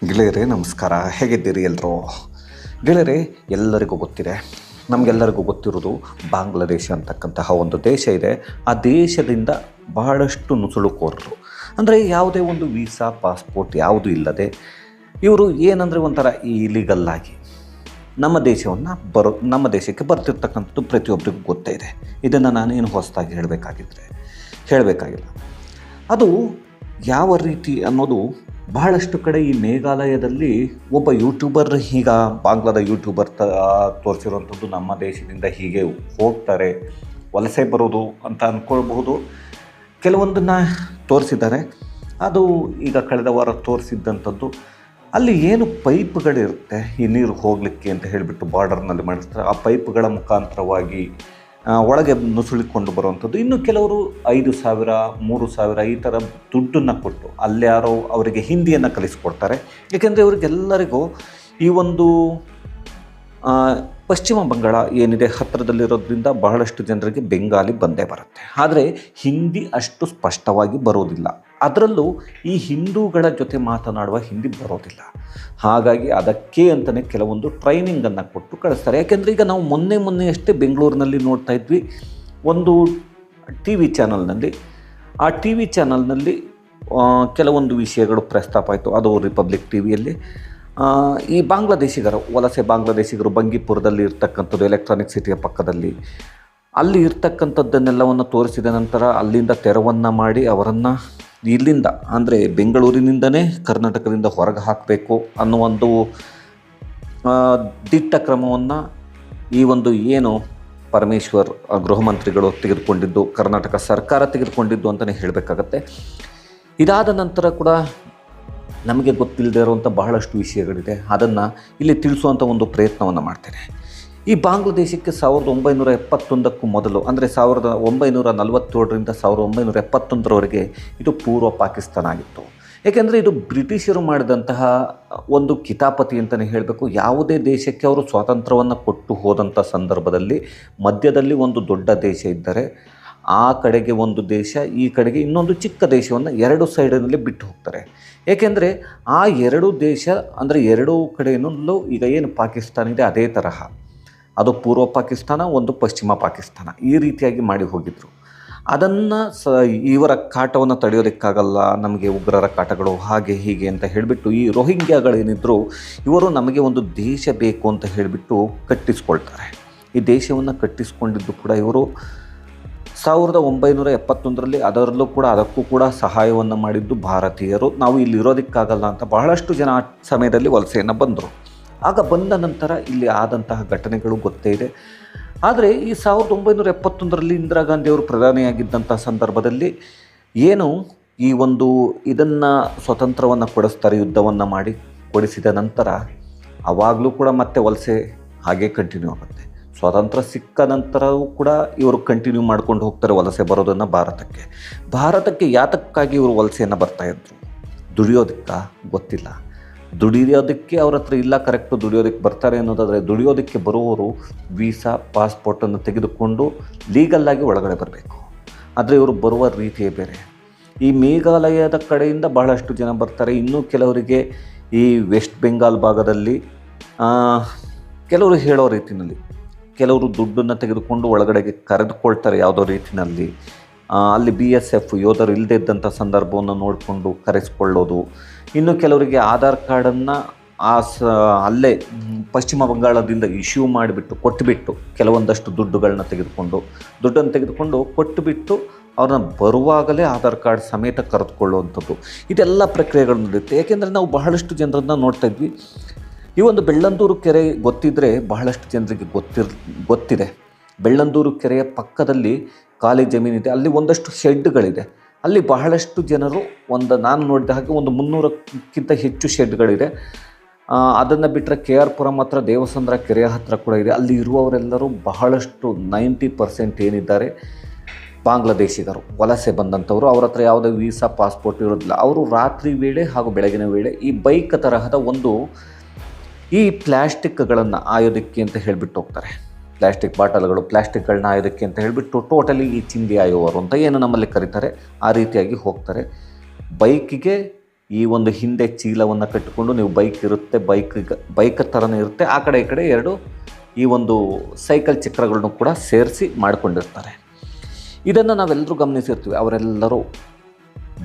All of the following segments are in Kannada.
ಗೆಳೆಯರೇ ನಮಸ್ಕಾರ. ಹೇಗಿದ್ದೀರಿ ಎಲ್ಲರೂ? ಗೆಳೆಯರೇ, ಎಲ್ಲರಿಗೂ ಗೊತ್ತಿದೆ, ನಮಗೆಲ್ಲರಿಗೂ ಗೊತ್ತಿರೋದು ಬಾಂಗ್ಲಾದೇಶ ಅಂತಕ್ಕಂತಹ ಒಂದು ದೇಶ ಇದೆ. ಆ ದೇಶದಿಂದ ಬಹಳಷ್ಟು ನುಸುಳುಕೋರರು, ಅಂದರೆ ಯಾವುದೇ ಒಂದು ವೀಸಾ ಪಾಸ್ಪೋರ್ಟ್ ಯಾವುದೂ ಇಲ್ಲದೆ ಇವರು ಏನಂದರೆ ಒಂಥರ ಇಲೀಗಲ್ಲಾಗಿ ನಮ್ಮ ದೇಶಕ್ಕೆ ಬರ್ತಿರ್ತಕ್ಕಂಥದ್ದು ಪ್ರತಿಯೊಬ್ಬರಿಗೂ ಗೊತ್ತೇ ಇದೆ. ಇದನ್ನು ನಾನೇನು ಹೊಸದಾಗಿ ಹೇಳಬೇಕಾಗಿಲ್ಲ. ಅದು ಯಾವ ರೀತಿ ಅನ್ನೋದು ಬಹಳಷ್ಟು ಕಡೆ ಈ ಮೇಘಾಲಯದಲ್ಲಿ ಒಬ್ಬ ಯೂಟ್ಯೂಬರ್, ಈಗ ಬಾಂಗ್ಲಾದ ಯೂಟ್ಯೂಬರ್ ತೋರಿಸಿರುವಂಥದ್ದು ನಮ್ಮ ದೇಶದಿಂದ ಹೀಗೆ ಹೋಗ್ತಾರೆ, ವಲಸೆ ಬರೋದು ಅಂತ ಅಂದ್ಕೊಳ್ಬಹುದು. ಕೆಲವೊಂದನ್ನು ತೋರಿಸಿದ್ದಾರೆ. ಅದು ಈಗ ಕಳೆದ ವಾರ ತೋರಿಸಿದ್ದಂಥದ್ದು, ಅಲ್ಲಿ ಏನು ಪೈಪ್ಗಳಿರುತ್ತೆ ಈ ನೀರು ಹೋಗಲಿಕ್ಕೆ ಅಂತ ಹೇಳಿಬಿಟ್ಟು ಬಾರ್ಡರ್ನಲ್ಲಿ ಮಾಡಿರ್ತಾರೆ. ಆ ಪೈಪ್ಗಳ ಮುಖಾಂತರವಾಗಿ ಒಳಗೆ ನುಸುಳಿಕೊಂಡು ಬರುವಂಥದ್ದು. ಇನ್ನು ಕೆಲವರು 5,000 3,000 ಈ ಥರ ದುಡ್ಡನ್ನು ಕೊಟ್ಟು ಅಲ್ಲಿ ಯಾರೋ ಅವರಿಗೆ ಹಿಂದಿಯನ್ನು ಕಲಿಸ್ಕೊಡ್ತಾರೆ. ಏಕೆಂದರೆ ಇವರಿಗೆಲ್ಲರಿಗೂ ಈ ಒಂದು ಪಶ್ಚಿಮ ಬಂಗಾಳ ಏನಿದೆ ಹತ್ತಿರದಲ್ಲಿರೋದ್ರಿಂದ ಬಹಳಷ್ಟು ಜನರಿಗೆ ಬೆಂಗಾಲಿ ಬಂದೇ ಬರುತ್ತೆ. ಆದರೆ ಹಿಂದಿ ಅಷ್ಟು ಸ್ಪಷ್ಟವಾಗಿ ಬರೋದಿಲ್ಲ. ಅದರಲ್ಲೂ ಈ ಹಿಂದೂಗಳ ಜೊತೆ ಮಾತನಾಡುವ ಹಿಂದಿ ಬರೋದಿಲ್ಲ. ಹಾಗಾಗಿ ಅದಕ್ಕೆ ಅಂತಲೇ ಕೆಲವೊಂದು ಟ್ರೈನಿಂಗನ್ನು ಕೊಟ್ಟು ಕಳಿಸ್ತಾರೆ. ಯಾಕೆಂದರೆ ಈಗ ನಾವು ಮೊನ್ನೆಯಷ್ಟೇ ಬೆಂಗಳೂರಿನಲ್ಲಿ ನೋಡ್ತಾ ಇದ್ವಿ, ಒಂದು ಟಿ ವಿ ಚಾನಲ್ನಲ್ಲಿ. ಆ ಟಿ ವಿ ಚಾನಲ್ನಲ್ಲಿ ಕೆಲವೊಂದು ವಿಷಯಗಳು ಪ್ರಸ್ತಾಪ ಆಯಿತು. ಅದು ರಿಪಬ್ಲಿಕ್ ಟಿ ವಿಯಲ್ಲಿ ಈ ವಲಸೆ ಬಾಂಗ್ಲಾದೇಶಿಗರು ಬಂಗೀಪುರದಲ್ಲಿ ಇರ್ತಕ್ಕಂಥದ್ದು, ಎಲೆಕ್ಟ್ರಾನಿಕ್ ಸಿಟಿಯ ಪಕ್ಕದಲ್ಲಿ, ಅಲ್ಲಿ ಇರ್ತಕ್ಕಂಥದ್ದನ್ನೆಲ್ಲವನ್ನು ತೋರಿಸಿದ ನಂತರ ಅಲ್ಲಿಂದ ತೆರವನ್ನು ಮಾಡಿ ಅವರನ್ನು ಇಲ್ಲಿಂದ, ಅಂದರೆ ಬೆಂಗಳೂರಿನಿಂದನೇ ಕರ್ನಾಟಕದಿಂದ ಹೊರಗೆ ಹಾಕಬೇಕು ಅನ್ನೋ ಒಂದು ದಿಟ್ಟ ಕ್ರಮವನ್ನು ಈ ಒಂದು ಏನು ಪರಮೇಶ್ವರ್ ಗೃಹ ಮಂತ್ರಿಗಳು ತೆಗೆದುಕೊಂಡಿದ್ದು, ಕರ್ನಾಟಕ ಸರ್ಕಾರ ತೆಗೆದುಕೊಂಡಿದ್ದು ಅಂತಲೇ ಹೇಳಬೇಕಾಗತ್ತೆ. ಇದಾದ ನಂತರ ಕೂಡ ನಮಗೆ ಗೊತ್ತಿಲ್ಲದೆ ಇರುವಂಥ ಬಹಳಷ್ಟು ವಿಷಯಗಳಿದೆ. ಅದನ್ನು ಇಲ್ಲಿ ತಿಳಿಸುವಂಥ ಒಂದು ಪ್ರಯತ್ನವನ್ನು ಮಾಡ್ತೇನೆ. ಈ ಬಾಂಗ್ಲಾದೇಶಕ್ಕೆ 1971ಕ್ಕೂ ಮೊದಲು, ಅಂದರೆ 1947ರಿಂದ 1971ರವರೆಗೆ ಇದು ಪೂರ್ವ ಪಾಕಿಸ್ತಾನ ಆಗಿತ್ತು. ಏಕೆಂದರೆ ಇದು ಬ್ರಿಟಿಷರು ಮಾಡಿದಂತಹ ಒಂದು ಕಿತಾಪತಿ ಅಂತಲೇ ಹೇಳಬೇಕು. ಯಾವುದೇ ದೇಶಕ್ಕೆ ಅವರು ಸ್ವಾತಂತ್ರ್ಯವನ್ನು ಕೊಟ್ಟು ಹೋದಂಥ ಸಂದರ್ಭದಲ್ಲಿ ಮಧ್ಯದಲ್ಲಿ ಒಂದು ದೊಡ್ಡ ದೇಶ ಇದ್ದರೆ ಆ ಕಡೆಗೆ ಒಂದು ದೇಶ, ಈ ಕಡೆಗೆ ಇನ್ನೊಂದು ಚಿಕ್ಕ ದೇಶವನ್ನು ಎರಡು ಸೈಡಿನಲ್ಲಿ ಬಿಟ್ಟು ಹೋಗ್ತಾರೆ. ಏಕೆಂದರೆ ಆ ಎರಡು ದೇಶ, ಅಂದರೆ ಎರಡೂ ಕಡೆಯಲ್ಲೂ ಈಗ ಏನು ಪಾಕಿಸ್ತಾನ ಇದೆ ಅದೇ ತರಹ, ಅದು ಪೂರ್ವ ಪಾಕಿಸ್ತಾನ, ಒಂದು ಪಶ್ಚಿಮ ಪಾಕಿಸ್ತಾನ, ಈ ರೀತಿಯಾಗಿ ಮಾಡಿ ಹೋಗಿದ್ರು. ಅದನ್ನು ಇವರ ಕಾಟವನ್ನು ತಡೆಯೋದಕ್ಕಾಗಲ್ಲ, ನಮಗೆ ಉಗ್ರರ ಕಾಟಗಳು ಹಾಗೆ ಹೀಗೆ ಅಂತ ಹೇಳಿಬಿಟ್ಟು ಈ ರೋಹಿಂಗ್ಯಾಗಳೇನಿದ್ರು ಇವರು ನಮಗೆ ಒಂದು ದೇಶ ಬೇಕು ಅಂತ ಹೇಳಿಬಿಟ್ಟು ಕಟ್ಟಿಸ್ಕೊಳ್ತಾರೆ. ಈ ದೇಶವನ್ನು ಕಟ್ಟಿಸ್ಕೊಂಡಿದ್ದು ಕೂಡ ಇವರು 1971ರಲ್ಲಿ. ಅದಕ್ಕೂ ಕೂಡ ಸಹಾಯವನ್ನು ಮಾಡಿದ್ದು ಭಾರತೀಯರು. ನಾವು ಇಲ್ಲಿ ಇರೋದಕ್ಕಾಗಲ್ಲ ಅಂತ ಬಹಳಷ್ಟು ಜನ ಆ ಸಮಯದಲ್ಲಿ ವಲಸೆಯನ್ನು ಬಂದರು. ಆಗ ಬಂದ ನಂತರ ಇಲ್ಲಿ ಆದಂತಹ ಘಟನೆಗಳು ಗೊತ್ತೇ ಇದೆ. ಆದರೆ ಈ 1971ರಲ್ಲಿ ಇಂದಿರಾ ಗಾಂಧಿಯವರು ಪ್ರಧಾನಿಯಾಗಿದ್ದಂಥ ಸಂದರ್ಭದಲ್ಲಿ ಏನು ಈ ಒಂದು ಇದನ್ನು ಸ್ವತಂತ್ರವನ್ನು ಕೊಡಿಸ್ತಾರೆ, ಯುದ್ಧವನ್ನು ಮಾಡಿ ಕೊಡಿಸಿದ ನಂತರ ಆವಾಗಲೂ ಕೂಡ ಮತ್ತೆ ವಲಸೆ ಹಾಗೆ ಕಂಟಿನ್ಯೂ ಆಗುತ್ತೆ. ಸ್ವಾತಂತ್ರ್ಯ ಸಿಕ್ಕ ನಂತರವೂ ಕೂಡ ಇವರು ಕಂಟಿನ್ಯೂ ಮಾಡ್ಕೊಂಡು ಹೋಗ್ತಾರೆ ವಲಸೆ ಬರೋದನ್ನು ಭಾರತಕ್ಕೆ ಯಾತಕ್ಕಾಗಿ ಇವರು ವಲಸೆಯನ್ನು ಬರ್ತಾಯಿದ್ರು? ದುಡಿಯೋದಕ್ಕೆ ಗೊತ್ತಿಲ್ಲ. ದುಡಿಯೋದಕ್ಕೆ ಅವ್ರ ಹತ್ರ ಇಲ್ಲ, ಕರೆಕ್ಟು ದುಡಿಯೋದಕ್ಕೆ ಬರ್ತಾರೆ ಅನ್ನೋದಾದರೆ, ದುಡಿಯೋದಕ್ಕೆ ಬರುವವರು ವೀಸಾ ಪಾಸ್ಪೋರ್ಟನ್ನು ತೆಗೆದುಕೊಂಡು ಲೀಗಲ್ಲಾಗಿ ಒಳಗಡೆ ಬರಬೇಕು. ಆದರೆ ಇವರು ಬರುವ ರೀತಿಯೇ ಬೇರೆ. ಈ ಮೇಘಾಲಯದ ಕಡೆಯಿಂದ ಬಹಳಷ್ಟು ಜನ ಬರ್ತಾರೆ. ಇನ್ನೂ ಕೆಲವರಿಗೆ ಈ ವೆಸ್ಟ್ ಬೆಂಗಾಲ್ ಭಾಗದಲ್ಲಿ ಕೆಲವರು ಹೇಳೋ ರೀತಿಯಲ್ಲಿ, ಕೆಲವರು ದುಡ್ಡನ್ನು ತೆಗೆದುಕೊಂಡು ಒಳಗಡೆಗೆ ಕರೆದುಕೊಳ್ತಾರೆ ಯಾವುದೋ ರೀತಿಯಲ್ಲಿ. ಅಲ್ಲಿ BSF ಯೋಧರು ಇಲ್ಲದೇ ಇದ್ದಂಥ ಸಂದರ್ಭವನ್ನು ನೋಡಿಕೊಂಡು ಕರೆಸಿಕೊಳ್ಳೋದು. ಇನ್ನು ಕೆಲವರಿಗೆ ಆಧಾರ್ ಕಾರ್ಡನ್ನು ಅಲ್ಲೇ ಪಶ್ಚಿಮ ಬಂಗಾಳದಿಂದ ಇಶ್ಯೂ ಮಾಡಿಬಿಟ್ಟು ಕೊಟ್ಟುಬಿಟ್ಟು ಕೆಲವೊಂದಷ್ಟು ದುಡ್ಡನ್ನು ತೆಗೆದುಕೊಂಡು ಕೊಟ್ಟುಬಿಟ್ಟು ಅವ್ರನ್ನ ಬರುವಾಗಲೇ ಆಧಾರ್ ಕಾರ್ಡ್ ಸಮೇತ ಕರೆದುಕೊಳ್ಳುವಂಥದ್ದು, ಇದೆಲ್ಲ ಪ್ರಕ್ರಿಯೆಗಳು ನಡೆಯುತ್ತೆ. ಏಕೆಂದರೆ ನಾವು ಬಹಳಷ್ಟು ಜನರನ್ನು ನೋಡ್ತಾ ಇದ್ವಿ. ಈ ಒಂದು ಬೆಳ್ಳಂದೂರು ಕೆರೆ ಗೊತ್ತಿದ್ದರೆ ಬಹಳಷ್ಟು ಜನರಿಗೆ ಗೊತ್ತಿದೆ. ಬೆಳ್ಳಂದೂರು ಕೆರೆಯ ಪಕ್ಕದಲ್ಲಿ ಖಾಲಿ ಜಮೀನಿದೆ. ಅಲ್ಲಿ ಒಂದಷ್ಟು ಶೆಡ್ಗಳಿದೆ. ಅಲ್ಲಿ ಬಹಳಷ್ಟು ಜನರು, ನಾನು ನೋಡಿದ ಹಾಗೆ ಒಂದು 300ಕ್ಕಿಂತ ಹೆಚ್ಚು ಶೆಡ್ಗಳಿದೆ. ಅದನ್ನು ಬಿಟ್ಟರೆ KR ಪುರಂ ಹತ್ರ ದೇವಸಂದ್ರ ಕೆರೆಯ ಹತ್ತಿರ ಕೂಡ ಇದೆ. ಅಲ್ಲಿ ಇರುವವರೆಲ್ಲರೂ ಬಹಳಷ್ಟು 90% ಏನಿದ್ದಾರೆ ಬಾಂಗ್ಲಾದೇಶಿಗರು, ವಲಸೆ ಬಂದಂಥವರು. ಅವ್ರ ಹತ್ರ ಯಾವುದೇ ವೀಸಾ ಪಾಸ್ಪೋರ್ಟ್ ಇರೋದಿಲ್ಲ. ಅವರು ರಾತ್ರಿ ವೇಳೆ ಹಾಗೂ ಬೆಳಗಿನ ವೇಳೆ ಈ ಬೈಕ್ ತರಹದ ಒಂದು ಈ ಪ್ಲ್ಯಾಸ್ಟಿಕ್ಗಳನ್ನು ಆಯೋದಕ್ಕೆ ಅಂತ ಹೇಳಿಬಿಟ್ಟು ಹೋಗ್ತಾರೆ. ಪ್ಲ್ಯಾಸ್ಟಿಕ್ ಬಾಟಲ್ಗಳು, ಪ್ಲ್ಯಾಸ್ಟಿಕ್ಗಳನ್ನ ಆಯೋದಕ್ಕೆ ಅಂತ ಹೇಳಿಬಿಟ್ಟು ಟೋಟಲಿ ಈ ಚಿಂದಿ ಆಯೋವರು ಅಂತ ಏನು ನಮ್ಮಲ್ಲಿ ಕರೀತಾರೆ, ಆ ರೀತಿಯಾಗಿ ಹೋಗ್ತಾರೆ. ಬೈಕಿಗೆ ಈ ಒಂದು ಹಿಂದೆ ಚೀಲವನ್ನು ಕಟ್ಟಿಕೊಂಡು ನೀವು ಬೈಕ್ ಇರುತ್ತೆ, ಬೈಕ್ ಥರನೇ ಇರುತ್ತೆ, ಆ ಕಡೆ ಈ ಕಡೆ 2 ಈ ಒಂದು ಸೈಕಲ್ ಚಕ್ರಗಳನ್ನು ಕೂಡ ಸೇರಿಸಿ ಮಾಡಿಕೊಂಡಿರ್ತಾರೆ. ಇದನ್ನು ನಾವೆಲ್ಲರೂ ಗಮನಿಸಿರ್ತೀವಿ. ಅವರೆಲ್ಲರೂ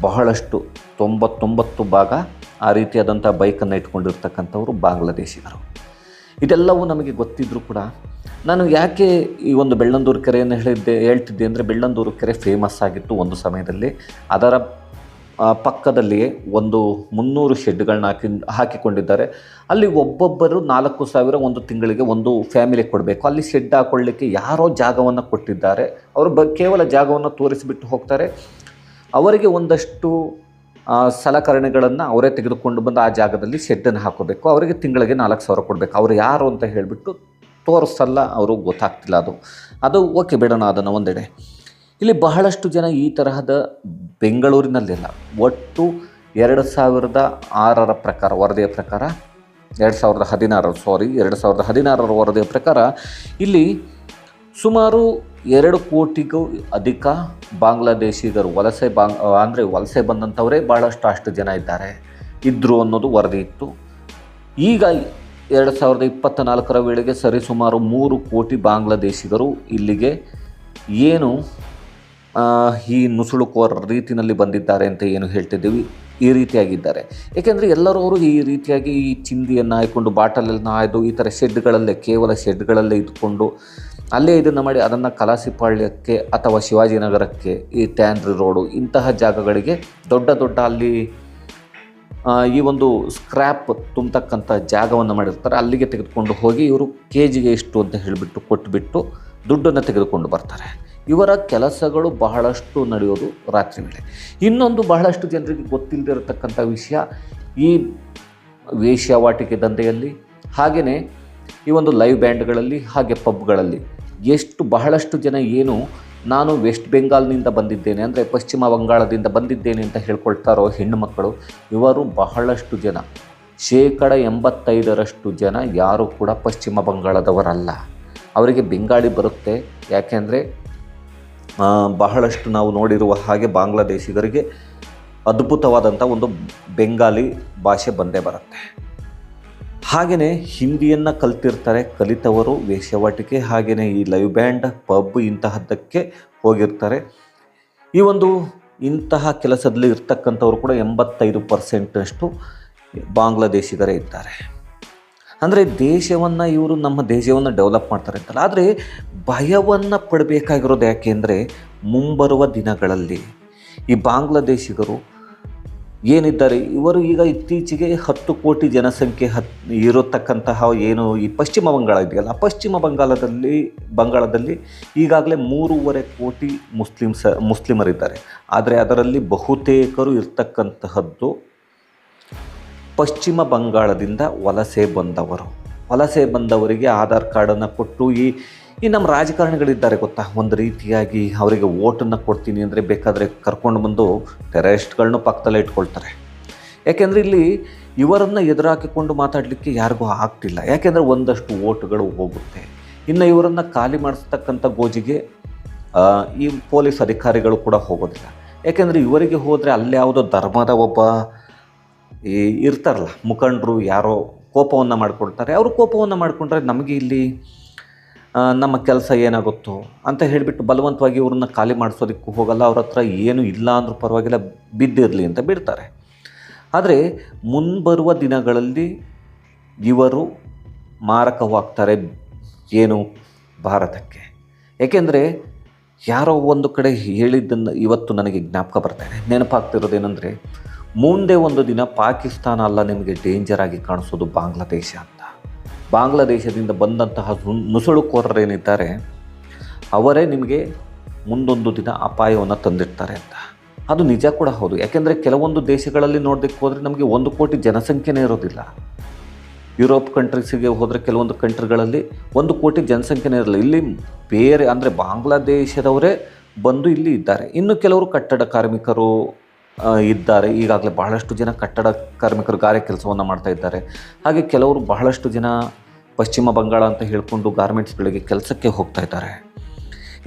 ಬಹಳಷ್ಟು 99 ಭಾಗ ಆ ರೀತಿಯಾದಂಥ ಬೈಕನ್ನು ಇಟ್ಕೊಂಡಿರ್ತಕ್ಕಂಥವ್ರು ಬಾಂಗ್ಲಾದೇಶಿಗರು. ಇದೆಲ್ಲವೂ ನಮಗೆ ಗೊತ್ತಿದ್ದರೂ ಕೂಡ ನಾನು ಯಾಕೆ ಈ ಒಂದು ಬೆಳ್ಳಂದೂರು ಕೆರೆಯನ್ನು ಹೇಳ್ತಿದ್ದೆ ಅಂದರೆ, ಬೆಳ್ಳಂದೂರು ಕೆರೆ ಫೇಮಸ್ ಆಗಿತ್ತು ಒಂದು ಸಮಯದಲ್ಲಿ. ಅದರ ಪಕ್ಕದಲ್ಲಿಯೇ ಒಂದು 300 ಶೆಡ್ಗಳನ್ನ ಹಾಕಿಕೊಂಡಿದ್ದಾರೆ. ಅಲ್ಲಿ ಒಬ್ಬೊಬ್ಬರು 4,000 ಒಂದು ತಿಂಗಳಿಗೆ ಒಂದು ಫ್ಯಾಮಿಲಿ ಕೊಡಬೇಕು. ಅಲ್ಲಿ ಶೆಡ್ ಹಾಕೊಳ್ಳಿಕ್ಕೆ ಯಾರೋ ಜಾಗವನ್ನು ಕೊಟ್ಟಿದ್ದಾರೆ. ಅವರು ಕೇವಲ ಜಾಗವನ್ನು ತೋರಿಸಿಬಿಟ್ಟು ಹೋಗ್ತಾರೆ. ಅವರಿಗೆ ಒಂದಷ್ಟು ಸಲಕರಣೆಗಳನ್ನು ಅವರೇ ತೆಗೆದುಕೊಂಡು ಬಂದು ಆ ಜಾಗದಲ್ಲಿ ಶೆಡ್ಡನ್ನು ಹಾಕೋಬೇಕು. ಅವರಿಗೆ ತಿಂಗಳಿಗೆ 4,000 ಕೊಡಬೇಕು. ಅವರು ಯಾರು ಅಂತ ಹೇಳಿಬಿಟ್ಟು ತೋರಿಸಲ್ಲ, ಅವರು ಗೊತ್ತಾಗ್ತಿಲ್ಲ. ಅದು ಓಕೆ, ಬಿಡೋಣ ಅದನ್ನು ಒಂದೆಡೆ. ಇಲ್ಲಿ ಬಹಳಷ್ಟು ಜನ ಈ ತರಹದ ಬೆಂಗಳೂರಿನಲ್ಲಿಲ್ಲ, ಒಟ್ಟು 2016 ಪ್ರಕಾರ ವರದಿಯ ಪ್ರಕಾರ 2016 ವರದಿಯ ಪ್ರಕಾರ ಇಲ್ಲಿ ಸುಮಾರು 2 ಕೋಟಿಗೂ ಅಧಿಕ ಬಾಂಗ್ಲಾದೇಶಿಗರು ವಲಸೆ ಬಂದಂಥವರೇ ಅಷ್ಟು ಜನ ಇದ್ದರು ಅನ್ನೋದು ವರದಿ ಇತ್ತು. ಈಗ 2024 ವೇಳೆಗೆ ಸರಿಸುಮಾರು 3 ಕೋಟಿ ಬಾಂಗ್ಲಾದೇಶಿಗರು ಇಲ್ಲಿಗೆ ಏನು ಈ ನುಸುಳುಕೋರರ ರೀತಿಯಲ್ಲಿ ಬಂದಿದ್ದಾರೆ ಅಂತ ಏನು ಹೇಳ್ತಿದ್ದೀವಿ, ಈ ರೀತಿಯಾಗಿದ್ದಾರೆ. ಏಕೆಂದರೆ ಎಲ್ಲರೂ ಅವರು ಈ ರೀತಿಯಾಗಿ ಈ ಚಿಂದಿಯನ್ನು ಹಾಯ್ಕೊಂಡು ಬಾಟಲನ್ನು ಹಾಯ್ದು ಈ ಥರ ಕೇವಲ ಶೆಡ್ಗಳಲ್ಲೇ ಇದ್ದುಕೊಂಡು ಅಲ್ಲೇ ಇದನ್ನು ಮಾಡಿ ಅದನ್ನು ಕಲಾಸಿಪಾಳ್ಯಕ್ಕೆ ಅಥವಾ ಶಿವಾಜಿನಗರಕ್ಕೆ, ಈ ಟ್ಯಾನ್ರಿ ರೋಡು ಇಂತಹ ಜಾಗಗಳಿಗೆ ದೊಡ್ಡ ಅಲ್ಲಿ ಈ ಒಂದು ಸ್ಕ್ರ್ಯಾಪ್ ತುಂಬತಕ್ಕಂಥ ಜಾಗವನ್ನು ಮಾಡಿರ್ತಾರೆ. ಅಲ್ಲಿಗೆ ತೆಗೆದುಕೊಂಡು ಹೋಗಿ ಇವರು ಕೆಜಿಗೆ ಎಷ್ಟು ಅಂತ ಹೇಳಿಬಿಟ್ಟು ಕೊಟ್ಟುಬಿಟ್ಟು ದುಡ್ಡನ್ನು ತೆಗೆದುಕೊಂಡು ಬರ್ತಾರೆ. ಇವರ ಕೆಲಸಗಳು ಬಹಳಷ್ಟು ನಡೆಯೋದು ರಾತ್ರಿ ವೇಳೆ. ಇನ್ನೊಂದು ಬಹಳಷ್ಟು ಜನರಿಗೆ ಗೊತ್ತಿಲ್ಲದಿರತಕ್ಕಂಥ ವಿಷಯ, ಈ ವೇಶ್ಯಾವಾಟಿಕೆ ದಂಧೆಯಲ್ಲಿ, ಹಾಗೆಯೇ ಈ ಒಂದು ಲೈವ್ ಬ್ಯಾಂಡ್ಗಳಲ್ಲಿ, ಹಾಗೆ ಪಬ್ಗಳಲ್ಲಿ ಬಹಳಷ್ಟು ಜನ ಏನು ನಾನು ವೆಸ್ಟ್ ಬೆಂಗಾಲ್ನಿಂದ ಬಂದಿದ್ದೇನೆ ಅಂದರೆ ಪಶ್ಚಿಮ ಬಂಗಾಳದಿಂದ ಬಂದಿದ್ದೇನೆ ಅಂತ ಹೇಳ್ಕೊಳ್ತಾರೋ ಹೆಣ್ಣು ಮಕ್ಕಳು, ಇವರು ಬಹಳಷ್ಟು ಜನ 85% ಜನ ಯಾರೂ ಕೂಡ ಪಶ್ಚಿಮ ಬಂಗಾಳದವರಲ್ಲ. ಅವರಿಗೆ ಬೆಂಗಾಳಿ ಬರುತ್ತೆ. ಯಾಕೆಂದರೆ ಬಹಳಷ್ಟು ನಾವು ನೋಡಿರುವ ಹಾಗೆ ಬಾಂಗ್ಲಾದೇಶಿಗರಿಗೆ ಅದ್ಭುತವಾದಂಥ ಒಂದು ಬೆಂಗಾಲಿ ಭಾಷೆ ಬಂದೇ ಬರುತ್ತೆ. ಹಾಗೆಯೇ ಹಿಂದಿಯನ್ನು ಕಲಿತವರು ವೇಶ್ಯಾವಾಟಿಕೆ, ಹಾಗೆಯೇ ಈ ಲೈವ್ ಬ್ಯಾಂಡ್, ಪಬ್ ಇಂತಹದ್ದಕ್ಕೆ ಹೋಗಿರ್ತಾರೆ. ಈ ಒಂದು ಇಂತಹ ಕೆಲಸದಲ್ಲಿ ಇರ್ತಕ್ಕಂಥವ್ರು ಕೂಡ 85% ಬಾಂಗ್ಲಾದೇಶಿಗರೇ ಇದ್ದಾರೆ. ಅಂದರೆ ನಮ್ಮ ದೇಶವನ್ನು ಡೆವಲಪ್ ಮಾಡ್ತಾರೆ ಅಂತಲ್ಲ, ಆದರೆ ಭಯವನ್ನು ಪಡಬೇಕಾಗಿರೋದು ಯಾಕೆ ಅಂದರೆ, ಮುಂಬರುವ ದಿನಗಳಲ್ಲಿ ಈ ಬಾಂಗ್ಲಾದೇಶಿಗರು ಏನಿದ್ದಾರೆ ಇವರು ಈಗ ಇತ್ತೀಚೆಗೆ 10 ಕೋಟಿ ಜನಸಂಖ್ಯೆ ಇರತಕ್ಕಂತಹ ಏನು ಈ ಪಶ್ಚಿಮ ಬಂಗಾಳ ಇದೆಯಲ್ಲ, ಪಶ್ಚಿಮ ಬಂಗಾಳದಲ್ಲಿ ಈಗಾಗಲೇ 3.5 ಕೋಟಿ ಮುಸ್ಲಿಮರಿದ್ದಾರೆ. ಆದರೆ ಅದರಲ್ಲಿ ಬಹುತೇಕರು ಇರ್ತಕ್ಕಂತಹದ್ದು ಪಶ್ಚಿಮ ಬಂಗಾಳದಿಂದ ವಲಸೆ ಬಂದವರಿಗೆ ಆಧಾರ್ ಕಾರ್ಡನ್ನು ಕೊಟ್ಟು ಈ ನಮ್ಮ ರಾಜಕಾರಣಿಗಳಿದ್ದಾರೆ ಗೊತ್ತಾ, ಒಂದು ರೀತಿಯಾಗಿ ಅವರಿಗೆ ವೋಟನ್ನು ಕೊಡ್ತೀನಿ ಅಂದರೆ ಬೇಕಾದರೆ ಕರ್ಕೊಂಡು ಬಂದು ಟೆರರಿಸ್ಟ್ಗಳನ್ನೂ ಪಕ್ಕದಲ್ಲೇ ಇಟ್ಕೊಳ್ತಾರೆ. ಯಾಕೆಂದರೆ ಇಲ್ಲಿ ಇವರನ್ನು ಎದುರಾಕಿಕೊಂಡು ಮಾತಾಡಲಿಕ್ಕೆ ಯಾರಿಗೂ ಆಗ್ತಿಲ್ಲ. ಯಾಕೆಂದರೆ ಒಂದಷ್ಟು ವೋಟುಗಳು ಹೋಗುತ್ತೆ. ಇನ್ನು ಇವರನ್ನು ಖಾಲಿ ಮಾಡಿಸ್ತಕ್ಕಂಥ ಗೋಜಿಗೆ ಈ ಪೊಲೀಸ್ ಅಧಿಕಾರಿಗಳು ಕೂಡ ಹೋಗೋದಿಲ್ಲ. ಯಾಕೆಂದರೆ ಇವರಿಗೆ ಹೋದರೆ ಅಲ್ಲಿ ಯಾವುದೋ ಧರ್ಮದ ಒಬ್ಬ ಇರ್ತಾರಲ್ಲ ಮುಖಂಡರು, ಯಾರೋ ಕೋಪವನ್ನು ಮಾಡಿಕೊಡ್ತಾರೆ. ಅವರು ಕೋಪವನ್ನು ಮಾಡಿಕೊಂಡ್ರೆ ನಮಗೆ ಇಲ್ಲಿ ನಮ್ಮ ಕೆಲಸ ಏನಾಗುತ್ತೋ ಅಂತ ಹೇಳಿಬಿಟ್ಟು ಬಲವಂತವಾಗಿ ಇವ್ರನ್ನ ಖಾಲಿ ಮಾಡಿಸೋದಕ್ಕೂ ಹೋಗಲ್ಲ. ಅವ್ರ ಹತ್ರ ಏನೂ ಇಲ್ಲ ಅಂದ್ರೂ ಪರವಾಗಿಲ್ಲ, ಬಿದ್ದಿರಲಿ ಅಂತ ಬಿಡ್ತಾರೆ. ಆದರೆ ಮುಂಬರುವ ದಿನಗಳಲ್ಲಿ ಇವರು ಮಾರಕವಾಗ್ತಾರೆ ಭಾರತಕ್ಕೆ. ಏಕೆಂದರೆ ಯಾರೋ ಒಂದು ಕಡೆ ಹೇಳಿದ್ದನ್ನು ಇವತ್ತು ನನಗೆ ಜ್ಞಾಪಕ ಬರ್ತಾಯಿದೆ, ನೆನಪಾಗ್ತಿರೋದೇನೆಂದರೆ, ಮುಂದೆ ಒಂದು ದಿನ ಪಾಕಿಸ್ತಾನ ಅಲ್ಲ ನಿಮಗೆ ಡೇಂಜರ್ ಆಗಿ ಕಾಣಿಸೋದು ಬಾಂಗ್ಲಾದೇಶ ಅಂತ. ಬಾಂಗ್ಲಾದೇಶದಿಂದ ಬಂದಂತಹ ನುಸುಳುಕೋರರೇನಿದ್ದಾರೆ ಅವರೇ ನಿಮಗೆ ಮುಂದೊಂದು ದಿನ ಅಪಾಯವನ್ನು ತಂದಿರ್ತಾರೆ ಅಂತ. ಅದು ನಿಜ ಕೂಡ ಹೌದು. ಯಾಕೆಂದರೆ ಕೆಲವೊಂದು ದೇಶಗಳಲ್ಲಿ ನೋಡೋದಕ್ಕೆ ಹೋದರೆ ನಮಗೆ 1 ಕೋಟಿ ಜನಸಂಖ್ಯೆನೇ ಇರೋದಿಲ್ಲ. ಯುರೋಪ್ ಕಂಟ್ರೀಸಿಗೆ ಹೋದರೆ ಕೆಲವೊಂದು ಕಂಟ್ರಿಗಳಲ್ಲಿ 1 ಕೋಟಿ ಜನಸಂಖ್ಯೆನೇ ಇರಲ್ಲ. ಇಲ್ಲಿ ಬೇರೆ ಅಂದರೆ ಬಾಂಗ್ಲಾದೇಶದವರೇ ಬಂದು ಇಲ್ಲಿ ಇದ್ದಾರೆ. ಇನ್ನು ಕೆಲವರು ಕಟ್ಟಡ ಕಾರ್ಮಿಕರು ಇದ್ದಾರೆ. ಈಗಾಗಲೇ ಬಹಳಷ್ಟು ಜನ ಕಟ್ಟಡ ಕಾರ್ಮಿಕರು ಗಾರೆ ಕೆಲಸವನ್ನು ಮಾಡ್ತಾ ಇದ್ದಾರೆ. ಹಾಗೆ ಕೆಲವರು ಬಹಳಷ್ಟು ಜನ ಪಶ್ಚಿಮ ಬಂಗಾಳ ಅಂತ ಹೇಳಿಕೊಂಡು ಗಾರ್ಮೆಂಟ್ಸ್ಗಳಿಗೆ ಕೆಲಸಕ್ಕೆ ಹೋಗ್ತಾ ಇದ್ದಾರೆ.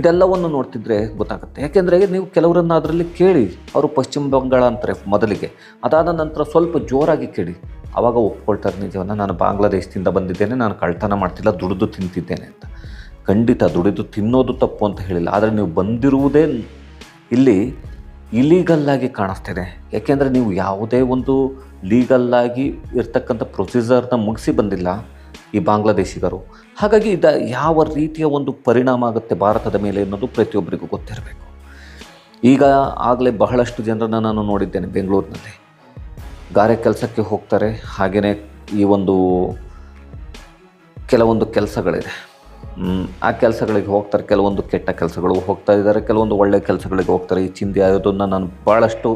ಇದೆಲ್ಲವನ್ನು ನೋಡ್ತಿದ್ರೆ ಗೊತ್ತಾಗುತ್ತೆ. ಯಾಕೆಂದರೆ ನೀವು ಕೆಲವರನ್ನು ಅದರಲ್ಲಿ ಕೇಳಿ, ಅವರು ಪಶ್ಚಿಮ ಬಂಗಾಳ ಅಂತಾರೆ ಮೊದಲಿಗೆ, ಅದಾದ ನಂತರ ಸ್ವಲ್ಪ ಜೋರಾಗಿ ಕೇಳಿ, ಆವಾಗ ಒಪ್ಕೊಳ್ತಾರೆ ನಿಜವನ್ನ, ನಾನು ಬಾಂಗ್ಲಾದೇಶದಿಂದ ಬಂದಿದ್ದೇನೆ, ನಾನು ಕಳ್ತನ ಮಾಡ್ತಿಲ್ಲ, ದುಡಿದು ತಿಂತಿದ್ದೇನೆ ಅಂತ. ಖಂಡಿತ ದುಡಿದು ತಿನ್ನೋದು ತಪ್ಪು ಅಂತ ಹೇಳಿಲ್ಲ, ಆದರೆ ನೀವು ಬಂದಿರುವುದೇ ಇಲ್ಲಿ ಇಲೀಗಲ್ಲಾಗಿ ಕಾಣಿಸ್ತಿದೆ. ಯಾಕೆಂದರೆ ನೀವು ಯಾವುದೇ ಒಂದು ಲೀಗಲ್ಲಾಗಿ ಇರ್ತಕ್ಕಂಥ ಪ್ರೊಸೀಜರ್ನ ಮುಗಿಸಿ ಬಂದಿಲ್ಲ ಈ ಬಾಂಗ್ಲಾದೇಶಿಗರು. ಹಾಗಾಗಿ ಯಾವ ರೀತಿಯ ಒಂದು ಪರಿಣಾಮ ಆಗುತ್ತೆ ಭಾರತದ ಮೇಲೆ ಅನ್ನೋದು ಪ್ರತಿಯೊಬ್ಬರಿಗೂ ಗೊತ್ತಿರಬೇಕು. ಈಗ ಆಗಲೇ ಬಹಳಷ್ಟು ಜನರನ್ನು ನಾನು ನೋಡಿದ್ದೇನೆ ಬೆಂಗಳೂರಿನಲ್ಲಿ. ಗಾರೆ ಕೆಲಸಕ್ಕೆ ಹೋಗ್ತಾರೆ, ಹಾಗೆಯೇ ಈ ಒಂದು ಕೆಲವೊಂದು ಕೆಲಸಗಳಿದೆ, ಆ ಕೆಲಸಗಳಿಗೆ ಹೋಗ್ತಾರೆ. ಕೆಲವೊಂದು ಕೆಟ್ಟ ಕೆಲಸಗಳು ಹೋಗ್ತಾ ಇದ್ದಾರೆ, ಕೆಲವೊಂದು ಒಳ್ಳೆಯ ಕೆಲಸಗಳಿಗೆ ಹೋಗ್ತಾರೆ. ಈ ಚಿಂದಿ ಆಯೋದನ್ನು ನಾನು ಭಾಳಷ್ಟು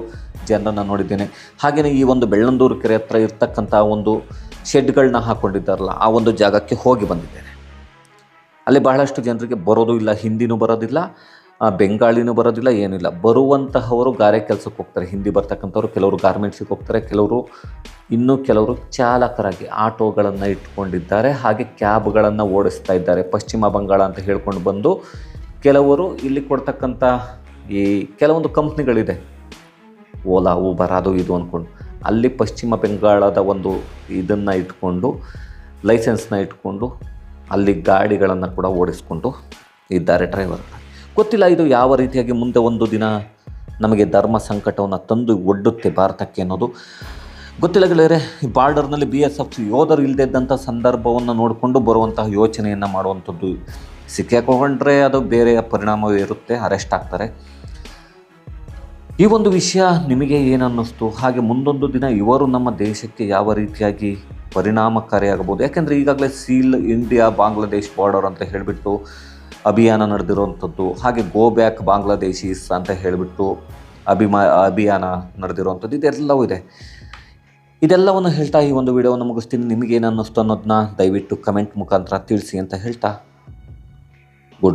ಜನರನ್ನು ನೋಡಿದ್ದೇನೆ. ಹಾಗೆಯೇ ಈ ಒಂದು ಬೆಳ್ಳಂದೂರು ಕೆರೆ ಹತ್ರ ಇರ್ತಕ್ಕಂಥ ಒಂದು ಶೆಡ್ಗಳನ್ನ ಹಾಕ್ಕೊಂಡಿದ್ದಾರಲ್ಲ, ಆ ಒಂದು ಜಾಗಕ್ಕೆ ಹೋಗಿ ಬಂದಿದ್ದೇನೆ. ಅಲ್ಲಿ ಬಹಳಷ್ಟು ಜನರಿಗೆ ಬರೋದು ಇಲ್ಲ, ಹಿಂದಿನೂ ಬರೋದಿಲ್ಲ, ಬೆಂಗಾಳಿನೂ ಬರೋದಿಲ್ಲ, ಏನಿಲ್ಲ. ಬರುವಂತಹವರು ಗಾರೆ ಕೆಲಸಕ್ಕೆ ಹೋಗ್ತಾರೆ, ಹಿಂದಿ ಬರ್ತಕ್ಕಂಥವ್ರು. ಕೆಲವರು ಗಾರ್ಮೆಂಟ್ಸಿಗೆ ಹೋಗ್ತಾರೆ, ಕೆಲವರು ಚಾಲಕರಾಗಿ ಆಟೋಗಳನ್ನು ಇಟ್ಕೊಂಡಿದ್ದಾರೆ, ಹಾಗೆ ಕ್ಯಾಬ್ಗಳನ್ನು ಓಡಿಸ್ತಾ ಇದ್ದಾರೆ. ಪಶ್ಚಿಮ ಬಂಗಾಳ ಅಂತ ಹೇಳ್ಕೊಂಡು ಬಂದು ಕೆಲವರು ಇಲ್ಲಿ ಕೊಡ್ತಕ್ಕಂಥ ಈ ಕೆಲವೊಂದು ಕಂಪ್ನಿಗಳಿದೆ, ಓಲಾ, ಊಬರ್, ಅದು ಇದು ಅಂದ್ಕೊಂಡು, ಅಲ್ಲಿ ಪಶ್ಚಿಮ ಬಂಗಾಳದ ಒಂದು ಇದನ್ನು ಇಟ್ಕೊಂಡು, ಲೈಸೆನ್ಸ್ನ ಇಟ್ಕೊಂಡು ಅಲ್ಲಿ ಗಾಡಿಗಳನ್ನು ಕೂಡ ಓಡಿಸ್ಕೊಂಡು ಇದ್ದಾರೆ ಡ್ರೈವರ್. ಗೊತ್ತಿಲ್ಲ ಇದು ಯಾವ ರೀತಿಯಾಗಿ ಮುಂದೆ ಒಂದು ದಿನ ನಮಗೆ ಧರ್ಮ ಸಂಕಟವನ್ನು ತಂದು ಒಡ್ಡುತ್ತೆ ಭಾರತಕ್ಕೆ ಅನ್ನೋದು ಗೊತ್ತಿಲ್ಲ ಗೆಳೆಯರೆ. ಈ ಬಾರ್ಡರ್ನಲ್ಲಿ BSF ಯೋಧರು ಇಲ್ಲದಿದ್ದಂಥ ಸಂದರ್ಭವನ್ನು ನೋಡಿಕೊಂಡು ಬರುವಂತಹ ಯೋಚನೆಯನ್ನು ಮಾಡುವಂಥದ್ದು. ಸಿಕ್ಕಾಕೊಂಡ್ರೆ ಅದು ಬೇರೆಯ ಪರಿಣಾಮವೇ ಇರುತ್ತೆ, ಅರೆಸ್ಟ್ ಆಗ್ತಾರೆ. ಈ ಒಂದು ವಿಷಯ ನಿಮಗೆ ಏನು ಅನ್ನಿಸ್ತು? ಹಾಗೆ ಮುಂದೊಂದು ದಿನ ಇವರು ನಮ್ಮ ದೇಶಕ್ಕೆ ಯಾವ ರೀತಿಯಾಗಿ ಪರಿಣಾಮಕಾರಿಯಾಗಬಹುದು? ಯಾಕೆಂದರೆ ಈಗಾಗಲೇ ಸೀಲ್ ಇಂಡಿಯಾ ಬಾಂಗ್ಲಾದೇಶ್ ಬಾರ್ಡರ್ ಅಂತ ಹೇಳಿಬಿಟ್ಟು ಅಭಿಯಾನ ನಡೆದಿರುವಂಥದ್ದು, ಹಾಗೆ ಗೋ ಬ್ಯಾಕ್ ಬಾಂಗ್ಲಾದೇಶೀಸ್ ಅಂತ ಹೇಳಿಬಿಟ್ಟು ಅಭಿಯಾನ ನಡೆದಿರುವಂಥದ್ದು, ಇದೆಲ್ಲವೂ ಇದೆ. ಇದೆಲ್ಲವನ್ನು ಹೇಳ್ತಾ ಈ ಒಂದು ವಿಡಿಯೋವನ್ನು ಮುಗಿಸ್ತೀನಿ. ನಿಮಗೇನು ಅನ್ನಿಸ್ತು ಅನ್ನೋದನ್ನ ದಯವಿಟ್ಟು ಕಮೆಂಟ್ ಮುಖಾಂತರ ತಿಳಿಸಿ ಅಂತ ಹೇಳ್ತಾ ಗುಡ್ ಬೈ.